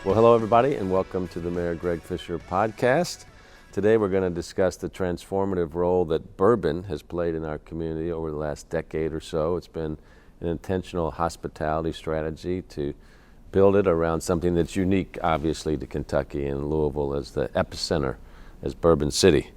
Well, hello everybody, and welcome to the Mayor Greg Fischer podcast. Today we're going to discuss the transformative role that bourbon has played in our community over the last decade or so. It's been an intentional hospitality strategy to build it around something that's unique, obviously, to Kentucky and Louisville as the epicenter, as Bourbon City.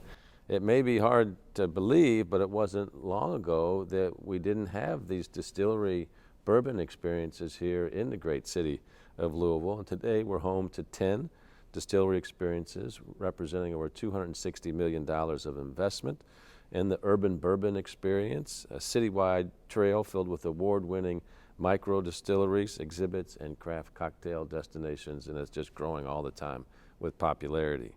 It may be hard to believe, but it wasn't long ago that we didn't have these distillery bourbon experiences here in the great city of Louisville. And today we're home to 10 distillery experiences representing over $260 million of investment in the urban bourbon experience, a citywide trail filled with award-winning micro distilleries, exhibits, and craft cocktail destinations, and it's just growing all the time with popularity.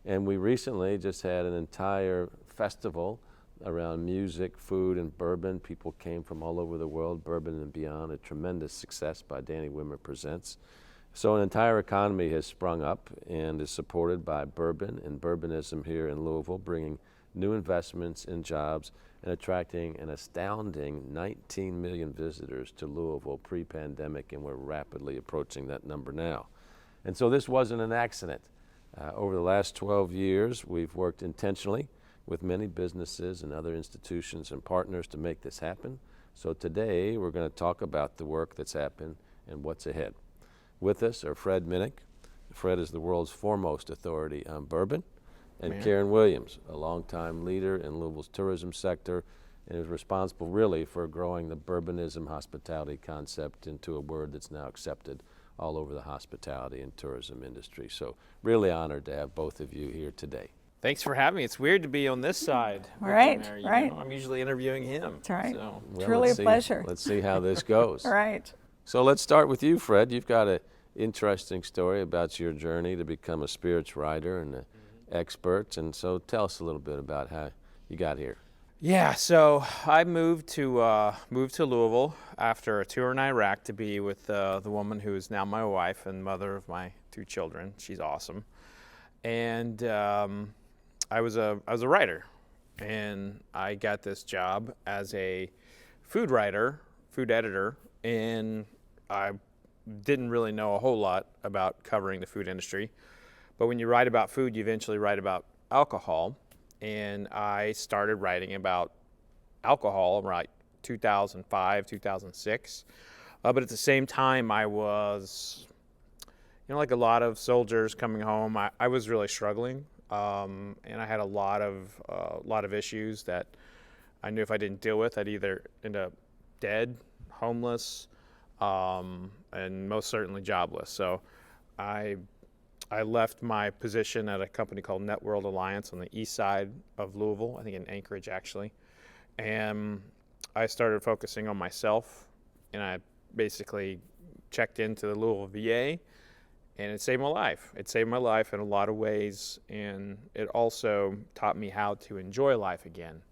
And we recently just had an entire festival around music, food, and bourbon. People came from all over the world, Bourbon and Beyond, a tremendous success by Danny Wimmer Presents. So an entire economy has sprung up and is supported by bourbon and bourbonism here in Louisville, bringing new investments and jobs and attracting an astounding 19 million visitors to Louisville pre-pandemic, and we're rapidly approaching that number now. And so this wasn't an accident. Over the last 12 years, we've worked intentionally with many businesses and other institutions and partners to make this happen. So today, we're going to talk about the work that's happened and what's ahead. With us are Fred Minnick. Fred is the world's foremost authority on bourbon, and Karen Williams, a longtime leader in Louisville's tourism sector, and is responsible really for growing the bourbonism hospitality concept into a word that's now accepted all over the hospitality and tourism industry. So really honored to have both of you here today. Thanks for having me. It's weird to be on this side. Right, right. I'm usually interviewing him. That's right. So. Well, Truly a pleasure. Let's see how this goes. Right. So let's start with you, Fred. You've got an interesting story about your journey to become a spirits writer and an expert. And so tell us a little bit about how you got here. Yeah, so I moved to Louisville after a tour in Iraq to be with the woman who is now my wife and mother of my two children. She's awesome. And I was a writer, and I got this job as a food editor, and I didn't really know a whole lot about covering the food industry. But when you write about food, you eventually write about alcohol, and I started writing about alcohol around 2005, 2006. But at the same time, I was, like a lot of soldiers coming home, I was really struggling. And I had a lot of issues that I knew if I didn't deal with, I'd either end up dead, homeless, and most certainly jobless. So I left my position at a company called Net World Alliance on the east side of Louisville, I think in Anchorage actually, and I started focusing on myself, and I basically checked into the Louisville VA. And it saved my life. It saved my life in a lot of ways, and it also taught me how to enjoy life again.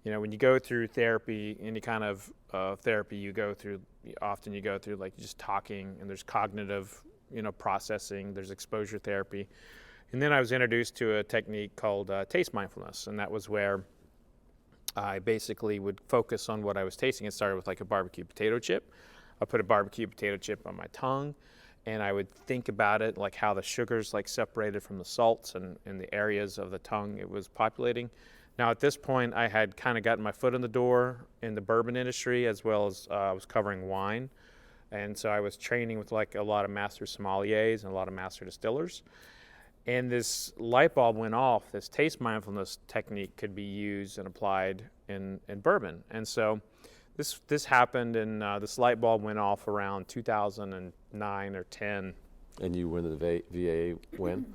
When you go through therapy, any kind of therapy you go through, often you go through like just talking, and there's cognitive, processing, there's exposure therapy. And then I was introduced to a technique called taste mindfulness, and that was where I basically would focus on what I was tasting. It started with like a barbecue potato chip. I put a barbecue potato chip on my tongue, and I would think about it, like how the sugars like separated from the salts and the areas of the tongue it was populating. Now at this point, I had kind of gotten my foot in the door in the bourbon industry, as well as I was covering wine. And so I was training with like a lot of master sommeliers and a lot of master distillers. And this light bulb went off. This taste mindfulness technique could be used and applied in bourbon. And so this happened, and this light bulb went off around 2009 or 10. And you were in the VA when?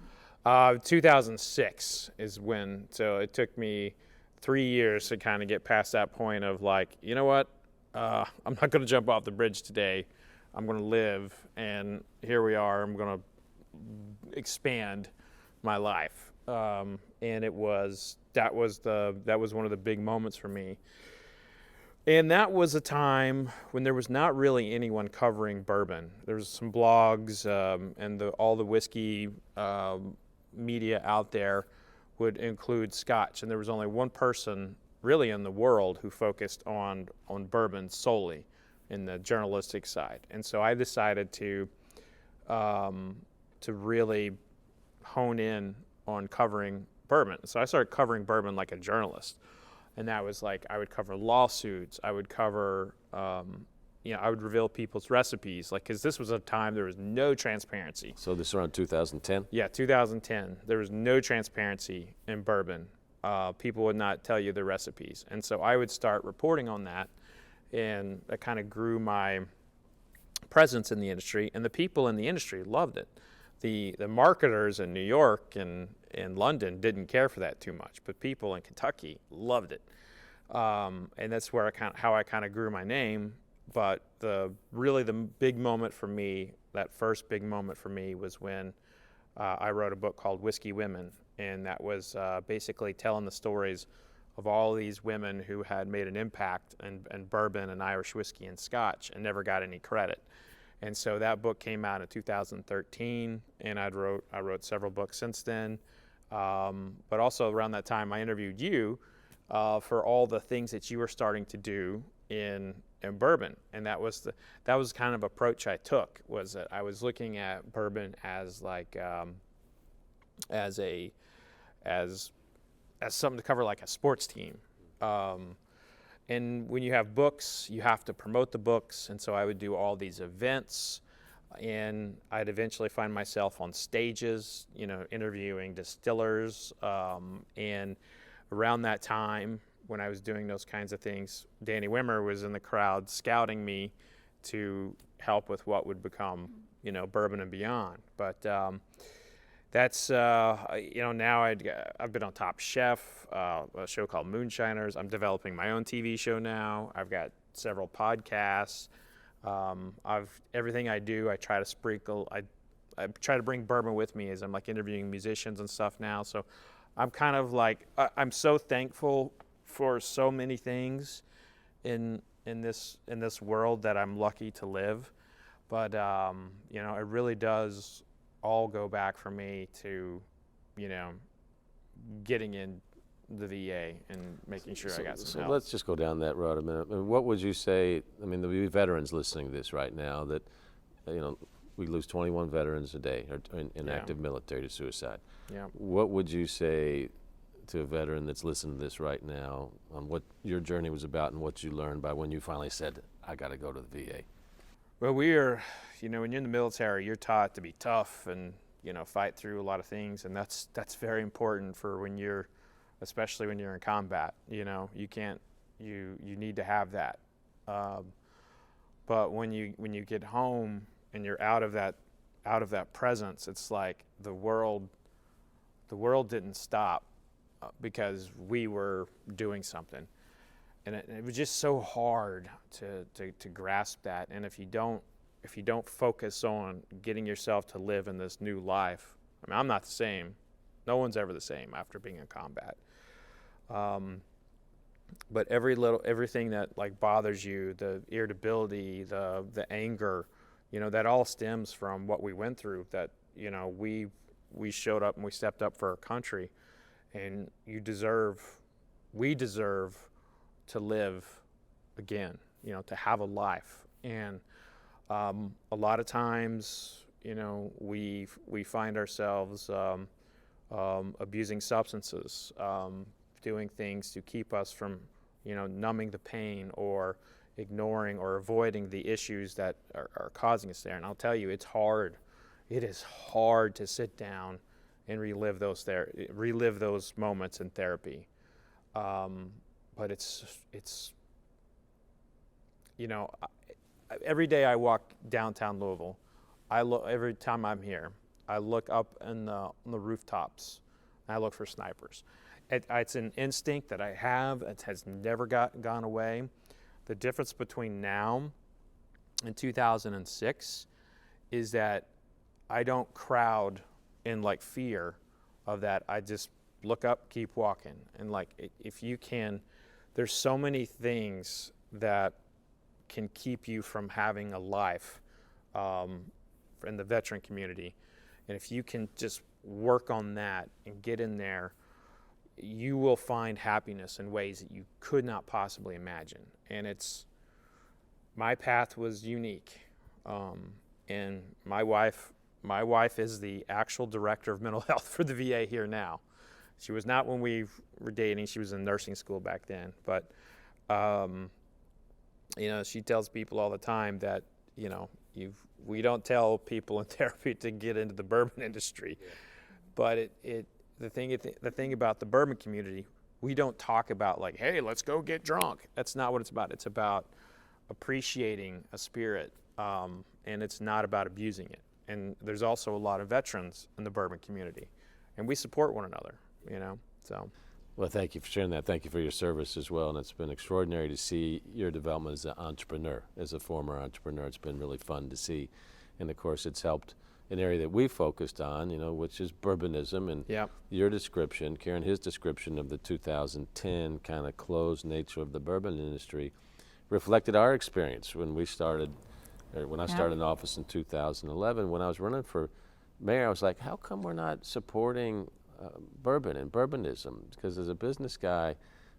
2006 is when. So it took me 3 years to kind of get past that point of like, you know what? I'm not going to jump off the bridge today. I'm going to live, and here we are. I'm going to expand my life. And that was one of the big moments for me. And that was a time when there was not really anyone covering bourbon. There was some blogs and all the whiskey media out there would include Scotch, and there was only one person really in the world who focused on bourbon solely in the journalistic side. And so I decided to to really hone in on covering bourbon. So I started covering bourbon like a journalist, and that was like I would cover lawsuits, I would cover, I would reveal people's recipes, like because this was a time there was no transparency. So this is around 2010? Yeah, 2010. There was no transparency in bourbon. People would not tell you the recipes, and so I would start reporting on that, and that kind of grew my presence in the industry, and the people in the industry loved it. The marketers in New York and in London didn't care for that too much, but people in Kentucky loved it, and that's where how I kind of grew my name. But the big moment for me, that first big moment for me, was when I wrote a book called Whiskey Women, and that was basically telling the stories of all these women who had made an impact in bourbon and Irish whiskey and Scotch and never got any credit. And so that book came out in 2013, and I wrote several books since then. But also around that time, I interviewed you for all the things that you were starting to do in bourbon, and that was kind of approach I took, was that I was looking at bourbon as like as something to cover like a sports team. And when you have books, you have to promote the books, and so I would do all these events, and I'd eventually find myself on stages, interviewing distillers. And around that time, when I was doing those kinds of things, Danny Wimmer was in the crowd scouting me to help with what would become, Bourbon and Beyond. But that's, now I've been on Top Chef, a show called Moonshiners. I'm developing my own TV show now. I've got several podcasts. Everything I do, I try to sprinkle. I try to bring bourbon with me as I'm like interviewing musicians and stuff now. So I'm kind of like, I'm so thankful for so many things in this world that I'm lucky to live. But it really does all go back for me to, getting in the VA and making sure I got some help. So let's just go down that road a minute. I mean, what would you say? I mean, there'll be veterans listening to this right now that, we lose 21 veterans a day in active military to suicide. Yeah. What would you say to a veteran that's listening to this right now on what your journey was about and what you learned by when you finally said, I got to go to the VA? Well, when you're in the military, you're taught to be tough and, fight through a lot of things. And that's very important for especially when you're in combat. You need to have that. But when you get home and you're out of that presence, it's like the world didn't stop because we were doing something. And it was just so hard to grasp that. And if you don't focus on getting yourself to live in this new life, I mean, I'm not the same. No one's ever the same after being in combat. But everything that like bothers you, the irritability, the anger, that all stems from what we went through. That we showed up and we stepped up for our country, and we deserve to live again, to have a life. And a lot of times, we find ourselves abusing substances, doing things to keep us from, numbing the pain or ignoring or avoiding the issues that are causing us there. And I'll tell you, it's hard. It is hard to sit down and relive those moments in therapy. But it's every day I walk downtown Louisville, every time I'm here, I look up on the rooftops and I look for snipers. It's an instinct that I have. It has never gone away. The difference between now and 2006 is that I don't crowd in like fear of that. I just look up, keep walking. And like, if you can, there's so many things that can keep you from having a life in the veteran community. And if you can just work on that and get in there, you will find happiness in ways that you could not possibly imagine. And my path was unique. And my wife my wife is the actual director of mental health for the VA here now. She was not when we were dating. She was in nursing school back then. But, she tells people all the time that, we don't tell people in therapy to get into the bourbon industry. Yeah. But the thing about the bourbon community, we don't talk about like, hey, let's go get drunk. That's not what it's about. It's about appreciating a spirit, and it's not about abusing it. And there's also a lot of veterans in the bourbon community, and we support one another, so. Well, thank you for sharing that. Thank you for your service as well. And it's been extraordinary to see your development as an entrepreneur, as a former entrepreneur. It's been really fun to see. And of course, it's helped an area that we focused on, which is bourbonism. And your description, Karen, his description of the 2010 kind of closed nature of the bourbon industry reflected our experience when I started in office in 2011. When I was running for mayor, I was like, how come we're not supporting bourbon and bourbonism? Because as a business guy,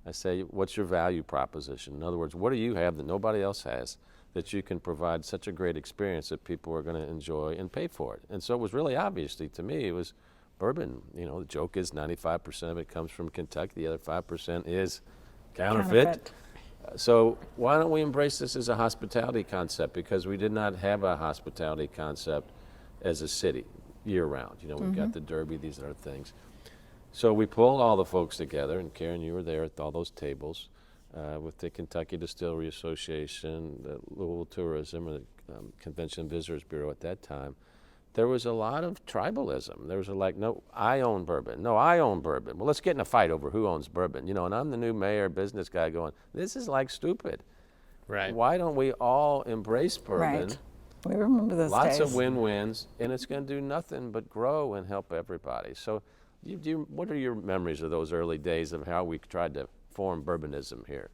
I say, what's your value proposition? In other words, what do you have that nobody else has that you can provide such a great experience that people are going to enjoy and pay for it? And so it was really obviously to me, it was bourbon. The joke is 95% of it comes from Kentucky. The other 5% is counterfeit. So why don't we embrace this as a hospitality concept? Because we did not have a hospitality concept as a city year-round. We've got the Derby, these other things. So we pulled all the folks together, and Karen, you were there at all those tables with the Kentucky Distillery Association, the Louisville Tourism, or the Convention Visitors Bureau at that time. There was a lot of tribalism. There was no, I own bourbon. No, I own bourbon. Well, let's get in a fight over who owns bourbon. And I'm the new mayor, business guy going, this is stupid. Right. Why don't we all embrace bourbon? Right. We remember those Lots days. of win-wins, and it's going to do nothing but grow and help everybody. So what are your memories of those early days of how we tried to form bourbonism here?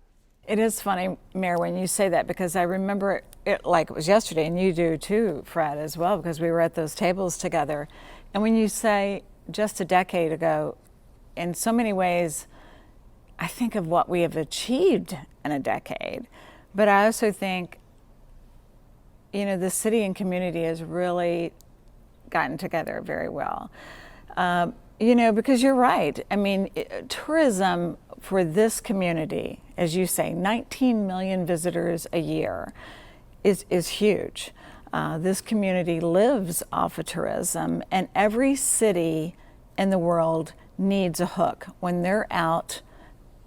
It is funny, Mayor, when you say that, because I remember it like it was yesterday, and you do too, Fred, as well, because we were at those tables together. And when you say just a decade ago, in so many ways, I think of what we have achieved in a decade. But I also think, the city and community has really gotten together very well. Because you're right. I mean, tourism for this community, as you say, 19 million visitors a year is huge. This community lives off of tourism, and every city in the world needs a hook. When they're out,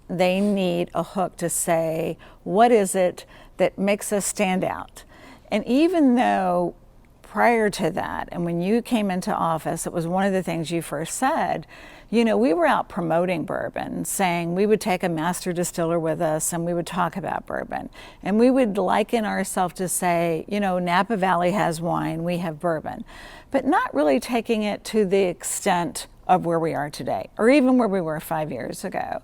they need a hook to say, what is it that makes us stand out? And even though prior to that, and when you came into office, it was one of the things you first said, we were out promoting bourbon, saying we would take a master distiller with us and we would talk about bourbon. And we would liken ourselves to say, Napa Valley has wine, we have bourbon, but not really taking it to the extent of where we are today, or even where we were 5 years ago.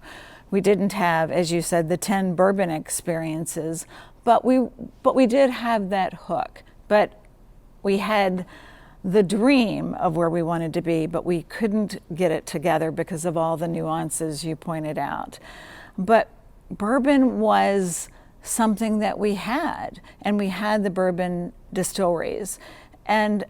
We didn't have, as you said, the 10 bourbon experiences, but we did have that hook. But we had the dream of where we wanted to be, but we couldn't get it together because of all the nuances you pointed out. But bourbon was something that we had, and we had the bourbon distilleries. And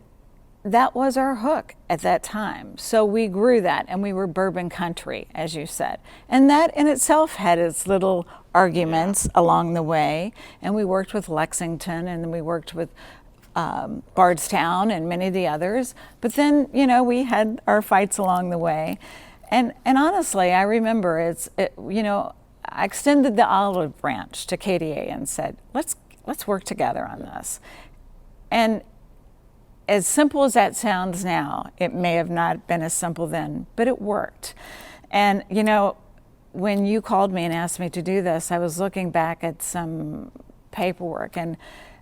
that was our hook at that time. So we grew that, and we were bourbon country, as you said. And that in itself had its little arguments along the way. And we worked with Lexington, and then we worked with Bardstown and many of the others. But then, we had our fights along the way. And honestly, I remember I extended the olive branch to KDA and said, let's work together on this. And as simple as that sounds now, it may have not been as simple then, but it worked. And, when you called me and asked me to do this, I was looking back at some paperwork, and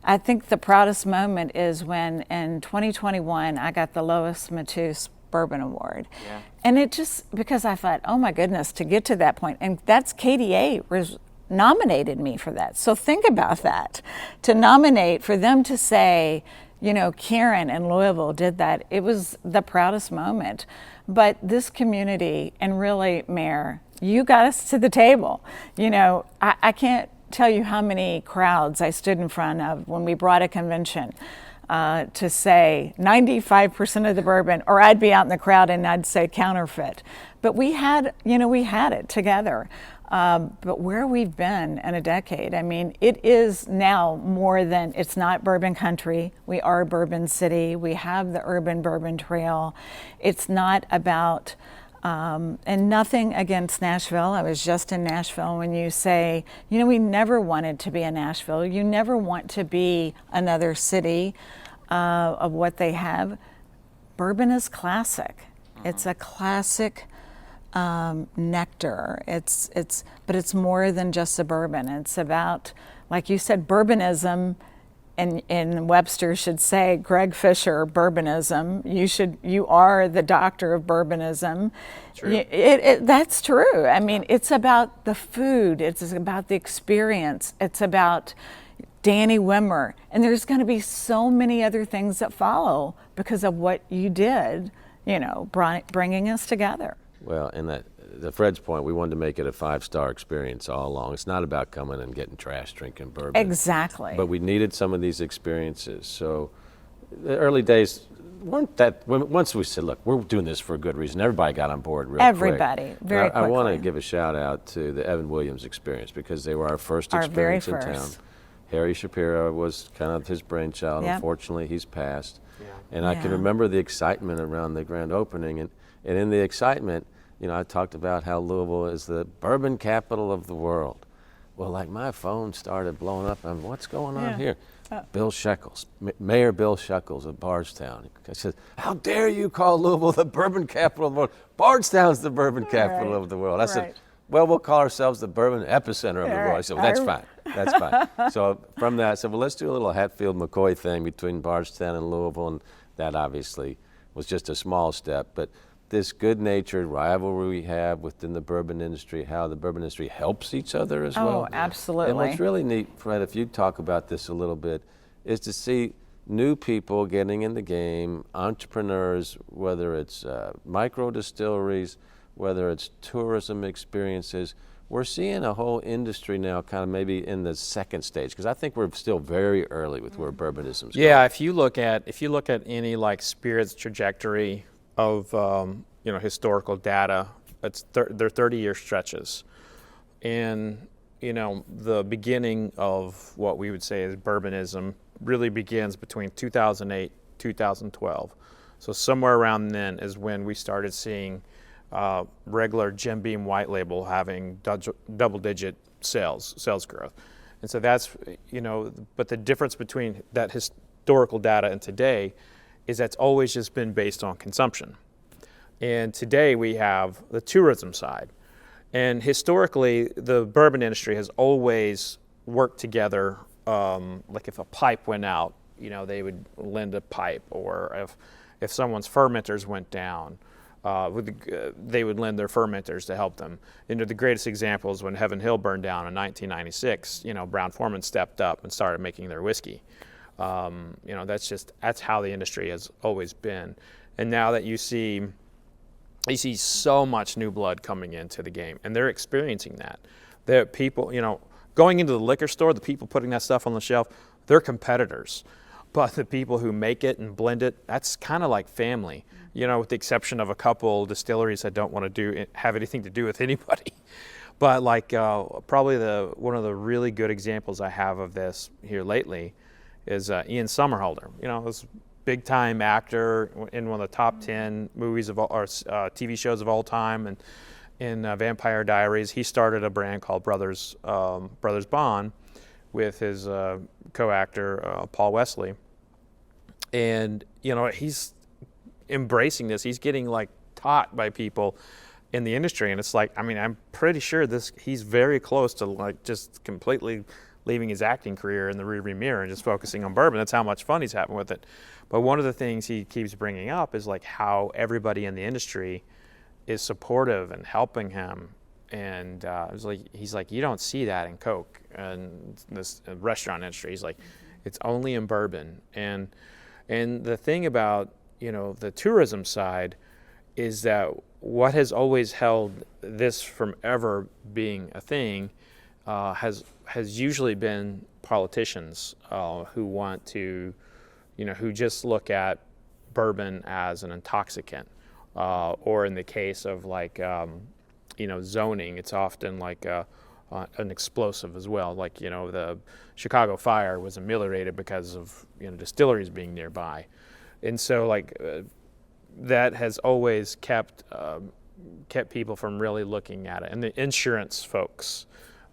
I think the proudest moment is when in 2021, I got the Lois Matus Bourbon Award. Yeah. And it just, because I thought, oh my goodness, to get to that point, and that's KDA nominated me for that. So think about that, to nominate, for them to say, Karen and Louisville did that. It was the proudest moment. But this community, and really, Mayor, you got us to the table. I can't tell you how many crowds I stood in front of when we brought a convention. to say 95% of the bourbon, or I'd be out in the crowd and I'd say counterfeit. But we had it together. But where we've been in a decade, I mean, it is now more than, it's not bourbon country. We are Bourbon City. We have the urban bourbon trail. It's not about, and nothing against Nashville. I was just in Nashville. When you say, we never wanted to be in Nashville. You never want to be another city of what they have. Bourbon is classic. It's a classic nectar. But it's more than just a bourbon. It's about, like you said, bourbonism. And Webster should say, Greg Fischer, bourbonism. You are the doctor of bourbonism. True. That's true. I mean, it's about the food. It's about the experience. It's about Danny Wimmer. And there's going to be so many other things that follow because of what you did, bringing us together. Well, and to Fred's point, we wanted to make it a 5-star experience all along. It's not about coming and getting trash drinking bourbon. Exactly. But we needed some of these experiences. So the early days weren't that, once we said, look, we're doing this for a good reason, everybody got on board real quick. Everybody, very quickly. I want to give a shout out to the Evan Williams experience because they were our first experience in town. Harry Shapiro was kind of his brainchild. Yep. Unfortunately, he's passed. Yeah. And I can remember the excitement around the grand opening. And in the excitement, I talked about how Louisville is the bourbon capital of the world. Well, like my phone started blowing up. I'm, what's going on here? Bill Shekels, Mayor Bill Shekels of Bardstown. I said, how dare you call Louisville the bourbon capital of the world? Bardstown's the bourbon capital of the world. I said, well, we'll call ourselves the bourbon epicenter of the world. I said, well, that's fine. That's fine. So from that, I said, well, let's do a little Hatfield-McCoy thing between Bardstown and Louisville. And that obviously was just a small step. But this good-natured rivalry we have within the bourbon industry, how the bourbon industry helps each other as well. Oh, absolutely. And what's really neat, Fred, if you talk about this a little bit, is to see new people getting in the game, entrepreneurs, whether it's micro distilleries, whether it's tourism experiences. We're seeing a whole industry now kind of maybe in the second stage, because I think we're still very early with where bourbonism's going. Yeah, if you look at any like spirits trajectory of historical data, they're 30-year stretches, and the beginning of what we would say is bourbonism really begins between 2008 2012. So somewhere around then is when we started seeing regular Jim Beam white label having double-digit sales growth, and so that's But the difference between that historical data and today is that's always just been based on consumption. And today we have the tourism side. And historically, the bourbon industry has always worked together. Like if a pipe went out, they would lend a pipe, or if someone's fermenters went down, they would lend their fermenters to help them. The greatest example is when Heaven Hill burned down in 1996. Brown-Forman stepped up and started making their whiskey. That's how the industry has always been. And now that you see so much new blood coming into the game, and they're experiencing that. The people, going into the liquor store, the people putting that stuff on the shelf, they're competitors. But the people who make it and blend it, that's kind of like family, with the exception of a couple distilleries that don't want to have anything to do with anybody. But probably one of the really good examples I have of this here lately is Ian Somerhalder. This big-time actor in one of the top 10 movies or TV shows of all time, and in Vampire Diaries, he started a brand called Brothers Bond with his co-actor Paul Wesley, and he's embracing this. He's getting taught by people in the industry, and it's I'm pretty sure he's very close to just completely leaving his acting career in the rearview mirror and just focusing on bourbon. That's how much fun he's having with it. But one of the things he keeps bringing up is how everybody in the industry is supportive and helping him. And he's like, you don't see that in Coke and this restaurant industry. He's like, it's only in bourbon. And the thing about the tourism side is that what has always held this from ever being a thing has usually been politicians who want to who just look at bourbon as an intoxicant, or in the case of like, zoning, it's often like an explosive as well. Like, the Chicago fire was ameliorated because of, distilleries being nearby. And so that has always kept people from really looking at it. And the insurance folks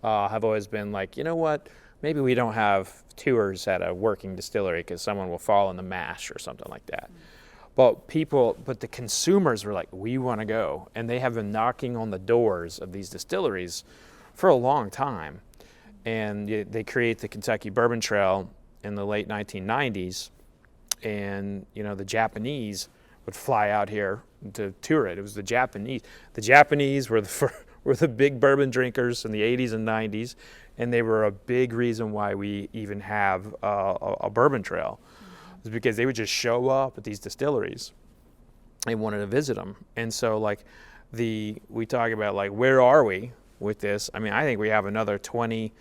have always been like, you know what, maybe we don't have tours at a working distillery because someone will fall in the mash or something like that. But the consumers were like, we want to go. And they have been knocking on the doors of these distilleries for a long time. And they create the Kentucky Bourbon Trail in the late 1990s. And, the Japanese would fly out here to tour it. It was the Japanese. The Japanese were the big bourbon drinkers in the 80s and 90s. And they were a big reason why we even have a bourbon trail. Is because they would just show up at these distilleries and wanted to visit them. And so we talk about where are we with this? I mean, I think we have another 20,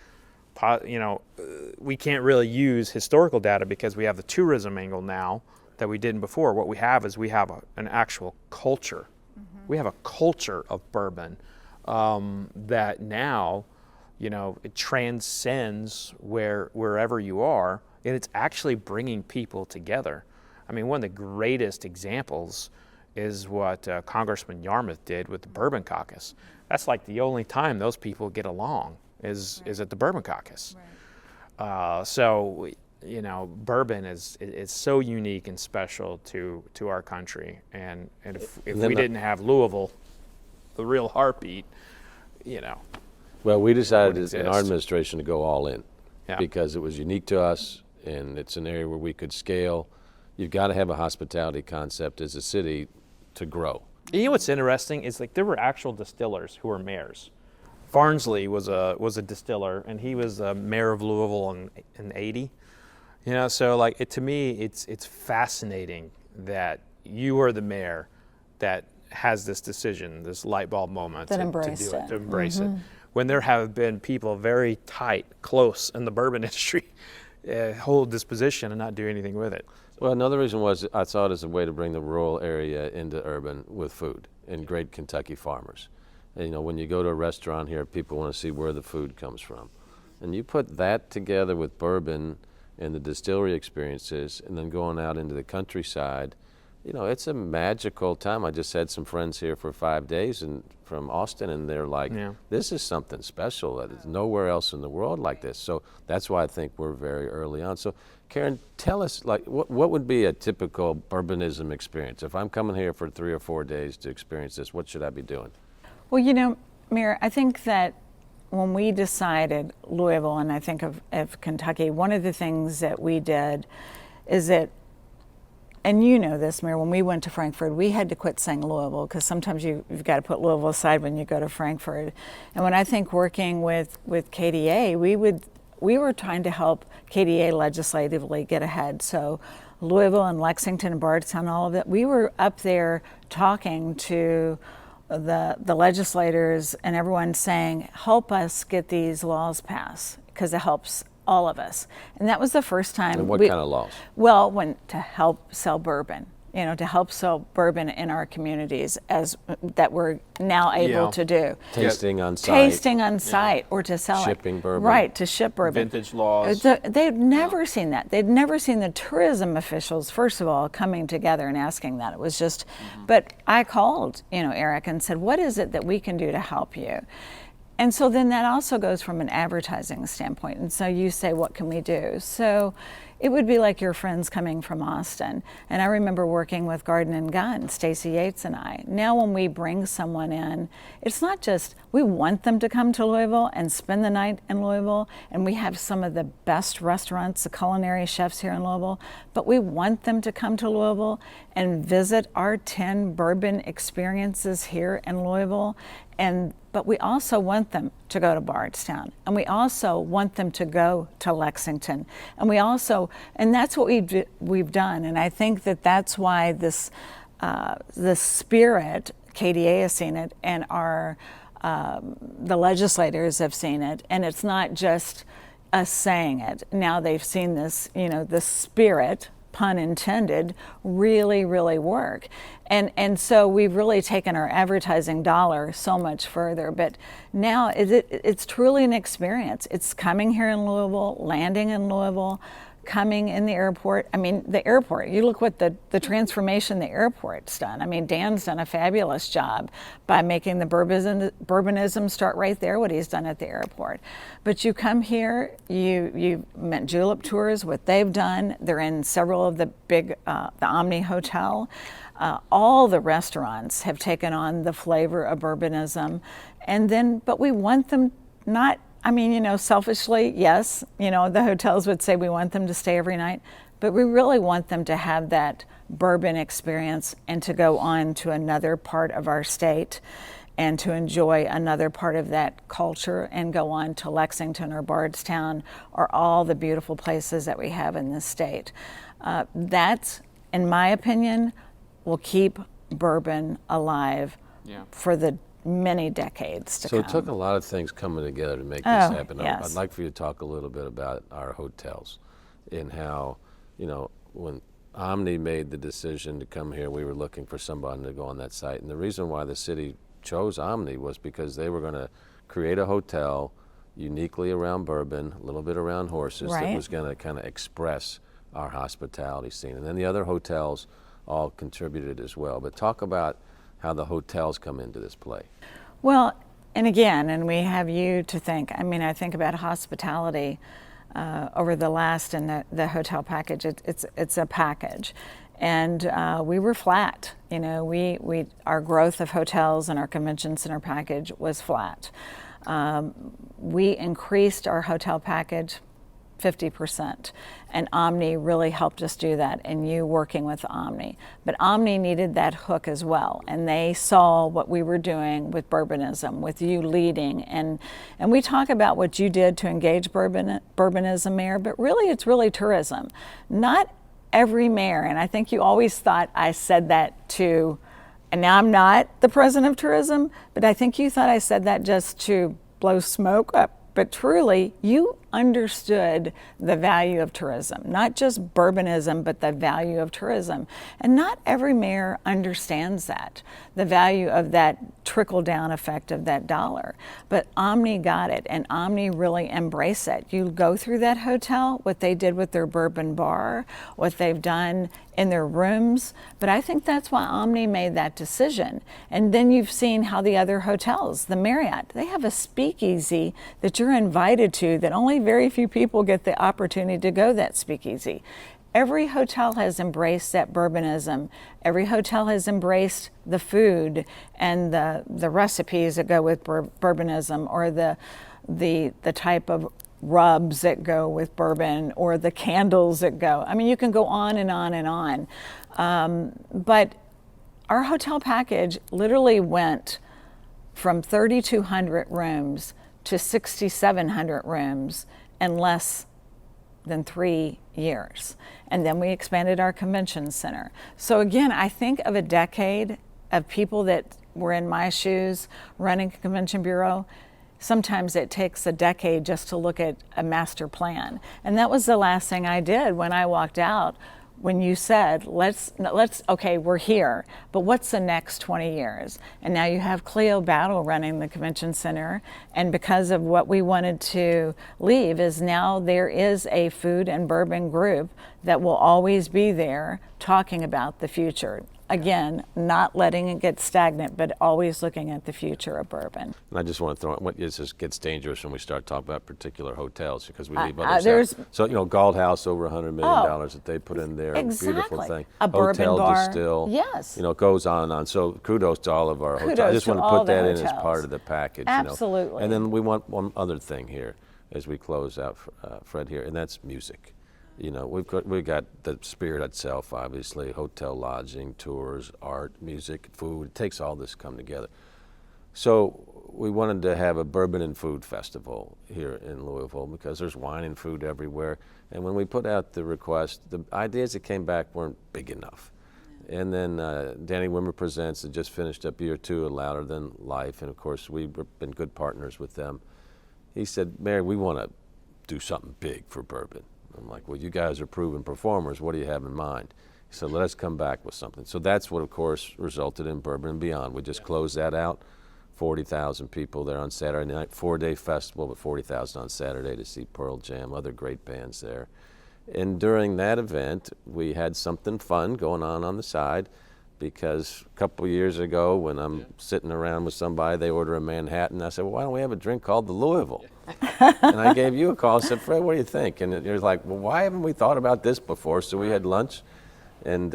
we can't really use historical data because we have the tourism angle now that we didn't before. What we have is an actual culture. Mm-hmm. We have a culture of bourbon that now, it transcends wherever you are. And it's actually bringing people together. I mean, one of the greatest examples is what Congressman Yarmouth did with the Bourbon Caucus. That's like the only time those people get along is at the Bourbon Caucus. Right. So, bourbon is so unique and special to our country. And if we didn't have Louisville, the real heartbeat, Well, we decided in our administration to go all in because it was unique to us. And it's an area where we could scale. You've got to have a hospitality concept as a city to grow. You know what's interesting is there were actual distillers who were mayors. Farnsley was a distiller, and he was the mayor of Louisville in 80. So to me, it's fascinating that you are the mayor that has this decision, this light bulb moment to embrace it. When there have been people very tight, close in the bourbon industry hold this position and not do anything with it. Well, another reason was I saw it as a way to bring the rural area into urban with food and great Kentucky farmers. And, when you go to a restaurant here, people want to see where the food comes from. And you put that together with bourbon and the distillery experiences and then going out into the countryside, it's a magical time. I just had some friends here for 5 days from Austin, and they're like, this is something special. There's nowhere else in the world like this. So that's why I think we're very early on. So Karen, tell us, what would be a typical bourbonism experience? If I'm coming here for 3 or 4 days to experience this, what should I be doing? Well, Mayor, I think that when we decided Louisville, and I think of Kentucky, one of the things that we did is that, and this, Mayor, when we went to Frankfurt, we had to quit saying Louisville because sometimes you've got to put Louisville aside when you go to Frankfurt. And when I think working with KDA, we were trying to help KDA legislatively get ahead. So Louisville and Lexington and Bardstown, all of it, we were up there talking to the legislators and everyone saying, help us get these laws passed because it helps all of us. And that was the first time. And what kind of laws? Well, to help sell bourbon, to help sell bourbon in our communities that we're now able to do. Tasting on site. Tasting on site or to sell Shipping bourbon. Right, to ship bourbon. Vintage laws. They'd never seen that. They'd never seen the tourism officials, first of all, coming together and asking that. It was just, but I called, Eric and said, what is it that we can do to help you? And so then that also goes from an advertising standpoint. And so you say, what can we do? So it would be like your friends coming from Austin. And I remember working with Garden and Gun, Stacey Yates and I. Now when we bring someone in, it's not just, we want them to come to Louisville and spend the night in Louisville. And we have some of the best restaurants, the culinary chefs here in Louisville. But we want them to come to Louisville and visit our 10 bourbon experiences here in Louisville. But we also want them to go to Bardstown, and we also want them to go to Lexington, and that's what we've done. And I think that's why this the spirit, KDA has seen it, and the legislators have seen it, and it's not just us saying it. Now they've seen this, the spirit pun intended, really, really work. And so we've really taken our advertising dollar so much further. But now it's truly an experience. It's coming here in Louisville, landing in Louisville, coming in the airport. I mean, the airport, you look what the transformation the airport's done. I mean, Dan's done a fabulous job by making the bourbonism start right there, what he's done at the airport. But you come here, you met Julep Tours, what they've done. They're in several of the big, the Omni Hotel. All the restaurants have taken on the flavor of bourbonism. And then, but we want them not, I mean, you know, selfishly, yes, you know, the hotels would say we want them to stay every night, but we really want them to have that bourbon experience and to go on to another part of our state and to enjoy another part of that culture and go on to Lexington or Bardstown or all the beautiful places that we have in this state. That, in my opinion, will keep bourbon alive for the many decades to come. So it took a lot of things coming together to make this happen. Yes. I'd like for you to talk a little bit about our hotels and how, you know, when Omni made the decision to come here, we were looking for somebody to go on that site. And the reason why the city chose Omni was because they were going to create a hotel uniquely around bourbon, a little bit around horses, that was going to kind of express our hospitality scene. And then the other hotels all contributed as well. But talk about how the hotels come into this play. Well, and again, and we have you to thank. I mean, I think about hospitality over the last and the hotel package. It's a package, and we were flat. You know, our growth of hotels and our convention center package was flat. We increased our hotel package 50%. And Omni really helped us do that, and you working with Omni. But Omni needed that hook as well, and they saw what we were doing with bourbonism, with you leading. And we talk about what you did to engage bourbonism, Mayor, but really it's really tourism. Not every mayor, and I think you always thought I said that to, and now I'm not the president of tourism, but I think you thought I said that just to blow smoke up. But truly, you understood the value of tourism, not just bourbonism, but the value of tourism. And not every mayor understands that, the value of that trickle-down effect of that dollar. But Omni got it, and Omni really embraced it. You go through that hotel, what they did with their bourbon bar, what they've done in their rooms, but I think that's why Omni made that decision. And then you've seen how the other hotels, the Marriott, they have a speakeasy that you're invited to that only very few people get the opportunity to go that speakeasy. Every hotel has embraced that bourbonism. Every hotel has embraced the food and the recipes that go with bourbonism, or the type of rubs that go with bourbon, or the candles that go. I mean, you can go on and on and on. But our hotel package literally went from 3,200 rooms to 6,700 rooms in less than 3 years. And then we expanded our convention center. So again, I think of a decade of people that were in my shoes running a convention bureau. Sometimes it takes a decade just to look at a master plan. And that was the last thing I did when I walked out, when you said, let's okay, we're here, but what's the next 20 years? And now you have Cleo Battle running the convention center, and because of what we wanted to leave is now there is a food and bourbon group that will always be there talking about the future. Again, not letting it get stagnant, but always looking at the future of bourbon. And I just want to throw in, what just gets dangerous when we start talking about particular hotels, because we leave others out. So, you know, Galt House, over $100 million that they put in there. Exactly. Beautiful thing. A bourbon Hotel bar. Distill. Yes. You know, it goes on and on. So kudos to all of our hotels. I just want to put that in as part of the package. Absolutely. You know? And then we want one other thing here as we close out, Fred, here, and that's music. You know, we've got the spirit itself, obviously, hotel lodging, tours, art, music, food. It takes all this to come together. So we wanted to have a bourbon and food festival here in Louisville because there's wine and food everywhere. And when we put out the request, the ideas that came back weren't big enough. And then Danny Wimmer Presents had just finished up year 2 of Louder Than Life. And of course, we've been good partners with them. He said, Mary, we want to do something big for bourbon. I'm like, well, you guys are proven performers. What do you have in mind? He said, let us come back with something. So that's what, of course, resulted in Bourbon and Beyond. We just closed that out. 40,000 people there on Saturday night, 4-day festival, but 40,000 on Saturday to see Pearl Jam, other great bands there. And during that event, we had something fun going on the side, because a couple years ago when I'm sitting around with somebody, they order a Manhattan. I said, well, why don't we have a drink called the Louisville? And I gave you a call. I said, Fred, what do you think? And you're like, well, why haven't we thought about this before? So we had lunch and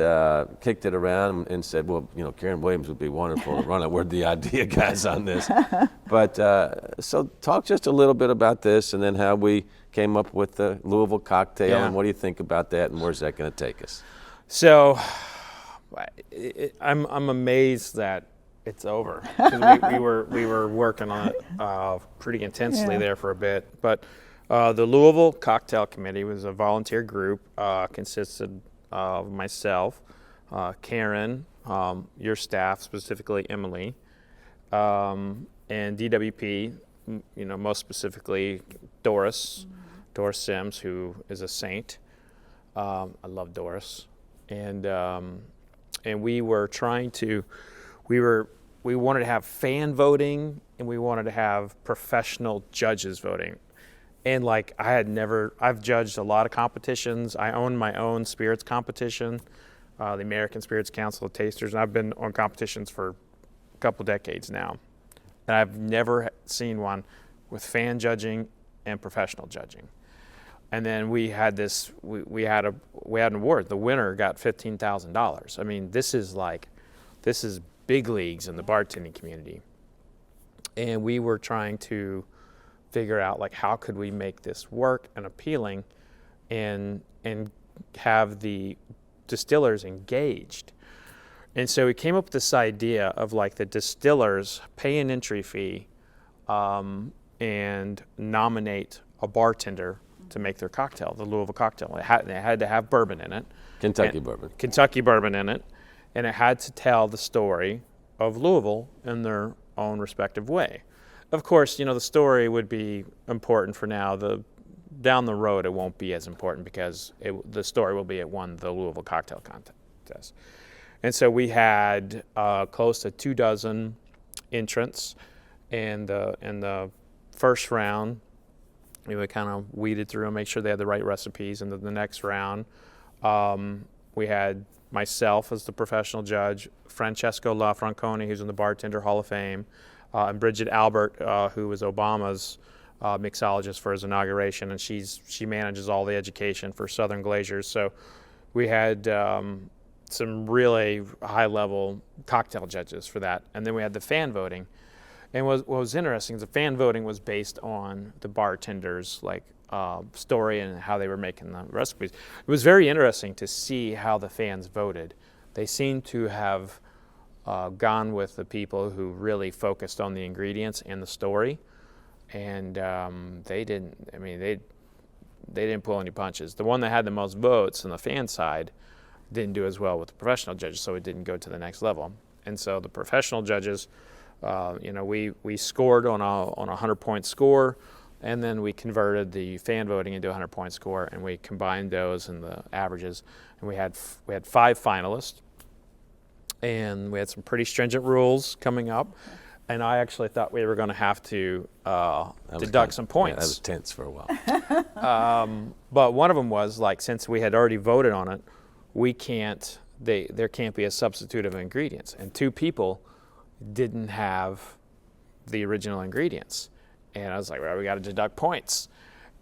kicked it around and said, well, Karen Williams would be wonderful to run it. We're the idea guys on this. But so talk just a little bit about this, and then how we came up with the Louisville cocktail, and what do you think about that, and where's that going to take us? So I'm amazed that it's over. 'Cause we were working on it pretty intensely there for a bit. But the Louisville Cocktail Committee was a volunteer group, consisted of myself, Karen, your staff, specifically Emily, and DWP, most specifically Doris Sims, who is a saint. I love Doris. And we were trying to, we wanted to have fan voting, and we wanted to have professional judges voting. And I've judged a lot of competitions. I own my own spirits competition, the American Spirits Council of Tasters, and I've been on competitions for a couple decades now. And I've never seen one with fan judging and professional judging. And then we had we had an award. The winner got $15,000. I mean, this is big leagues in the bartending community. And we were trying to figure out how could we make this work and appealing, and have the distillers engaged. And so we came up with this idea of the distillers pay an entry fee and nominate a bartender to make their cocktail, the Louisville cocktail. It had to have bourbon in it. Kentucky bourbon in it. And it had to tell the story of Louisville in their own respective way. Of course, the story would be important for now. Down the road, it won't be as important, because the story will be it won the Louisville Cocktail Contest. And so we had close to 24 entrants, and in the first round, we would kind of weeded through and make sure they had the right recipes. And then the next round, we had myself as the professional judge, Francesco LaFrancone, who's in the Bartender Hall of Fame, and Bridget Albert, who was Obama's mixologist for his inauguration, and she manages all the education for Southern Glaciers. So we had some really high-level cocktail judges for that. And then we had the fan voting. And what was interesting is the fan voting was based on the bartenders' story and how they were making the recipes. It was very interesting to see how the fans voted. They seemed to have gone with the people who really focused on the ingredients and the story, and they didn't pull any punches. The one that had the most votes on the fan side didn't do as well with the professional judges, so it didn't go to the next level. And so the professional judges, we scored on a 100-point score, and then we converted the fan voting into a 100-point score, and we combined those and the averages, and we had 5 finalists. And we had some pretty stringent rules coming up, and I actually thought we were going to have to deduct some points. Yeah, that was tense for a while. But one of them was since we had already voted on it, there can't be a substitute of ingredients, and 2 people didn't have the original ingredients, and I was like, well, we got to deduct points.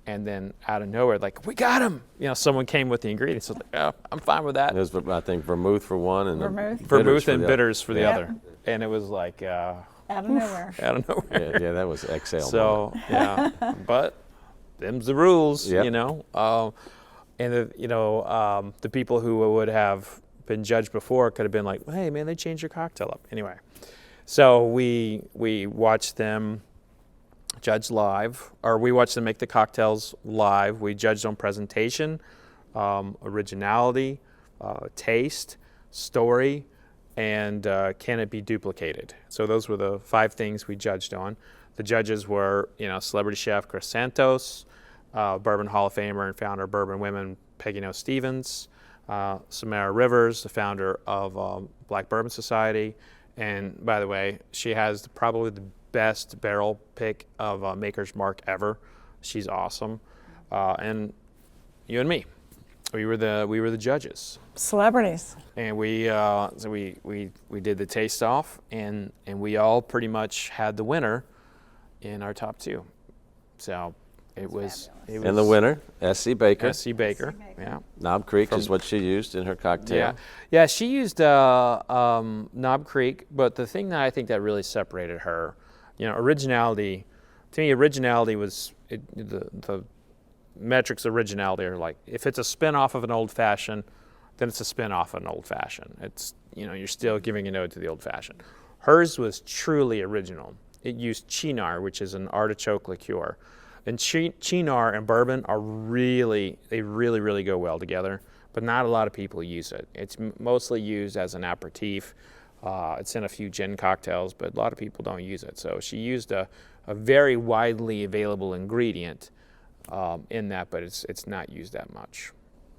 And then out of nowhere, we got him. Someone came with the ingredients. I was like, oh, I'm fine with that. It was, I think, vermouth for one, and vermouth and bitters for the other. And it was out of nowhere. Out of nowhere. Yeah, that was exhale. So but them's the rules, And the people who would have been judged before could have been like, hey man, they changed your cocktail up. Anyway, so we watched them judge live, or we watched them make the cocktails live. We judged on presentation, originality, taste, story, and can it be duplicated? So those were the 5 things we judged on. The judges were, celebrity chef Chris Santos, Bourbon Hall of Famer and founder of Bourbon Women, Peggy Noe Stevens, Samara Rivers, the founder of Black Bourbon Society. And by the way, she has probably the best barrel pick of Maker's Mark ever. She's awesome. And you and me, we were the judges. Celebrities. And we did the taste off, and we all pretty much had the winner in our top 2. So it was And the winner, S.C. Baker. S.C. Baker. Yeah. Knob Creek is what she used in her cocktail. Yeah. She used Knob Creek, but the thing that I think that really separated her, originality. To me, originality was the metrics. Of originality are like, if it's a spin-off of an old fashioned, then it's a spin-off of an old fashioned. It's you're still giving a nod to the old fashioned. Hers was truly original. It used Chinar, which is an artichoke liqueur. And Chinar and bourbon are really go well together, but not a lot of people use it. It's mostly used as an aperitif. It's in a few gin cocktails, but a lot of people don't use it. So she used a very widely available ingredient in that, but it's not used that much.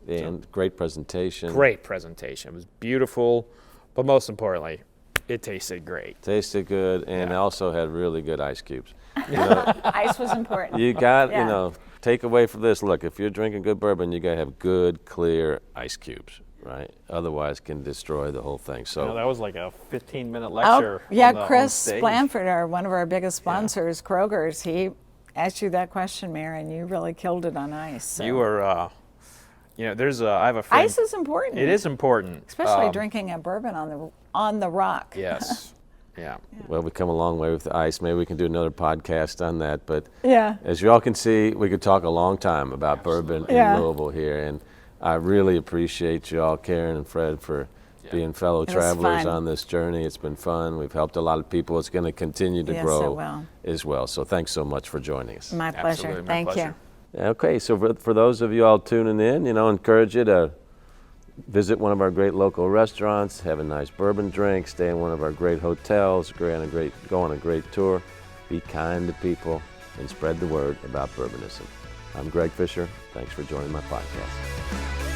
And great presentation. Great presentation. It was beautiful, but most importantly, it tasted great. Tasted good, and also had really good ice cubes. Ice was important. You got, take away from this, look, if you're drinking good bourbon, you got to have good, clear ice cubes, right? Otherwise, can destroy the whole thing. So that was like a 15-minute lecture. Chris Blanford, one of our biggest sponsors, Kroger's, he asked you that question, Mayor, and you really killed it on ice. So. You were, I have a friend. Ice is important. It is important. Especially drinking a bourbon on the rock. Yes. Yeah. Well, we've come a long way with the ice. Maybe we can do another podcast on that. But yeah, as you all can see, we could talk a long time about bourbon in Louisville here. And I really appreciate you all, Karen and Fred, for being fellow travelers on this journey. It's been fun. We've helped a lot of people. It's going to continue to grow as well. So thanks so much for joining us. My pleasure. Absolutely, Thank you. Okay, so for those of you all tuning in, encourage you to visit one of our great local restaurants, have a nice bourbon drink, stay in one of our great hotels, go on a great tour, be kind to people, and spread the word about bourbonism. I'm Greg Fischer. Thanks for joining my podcast.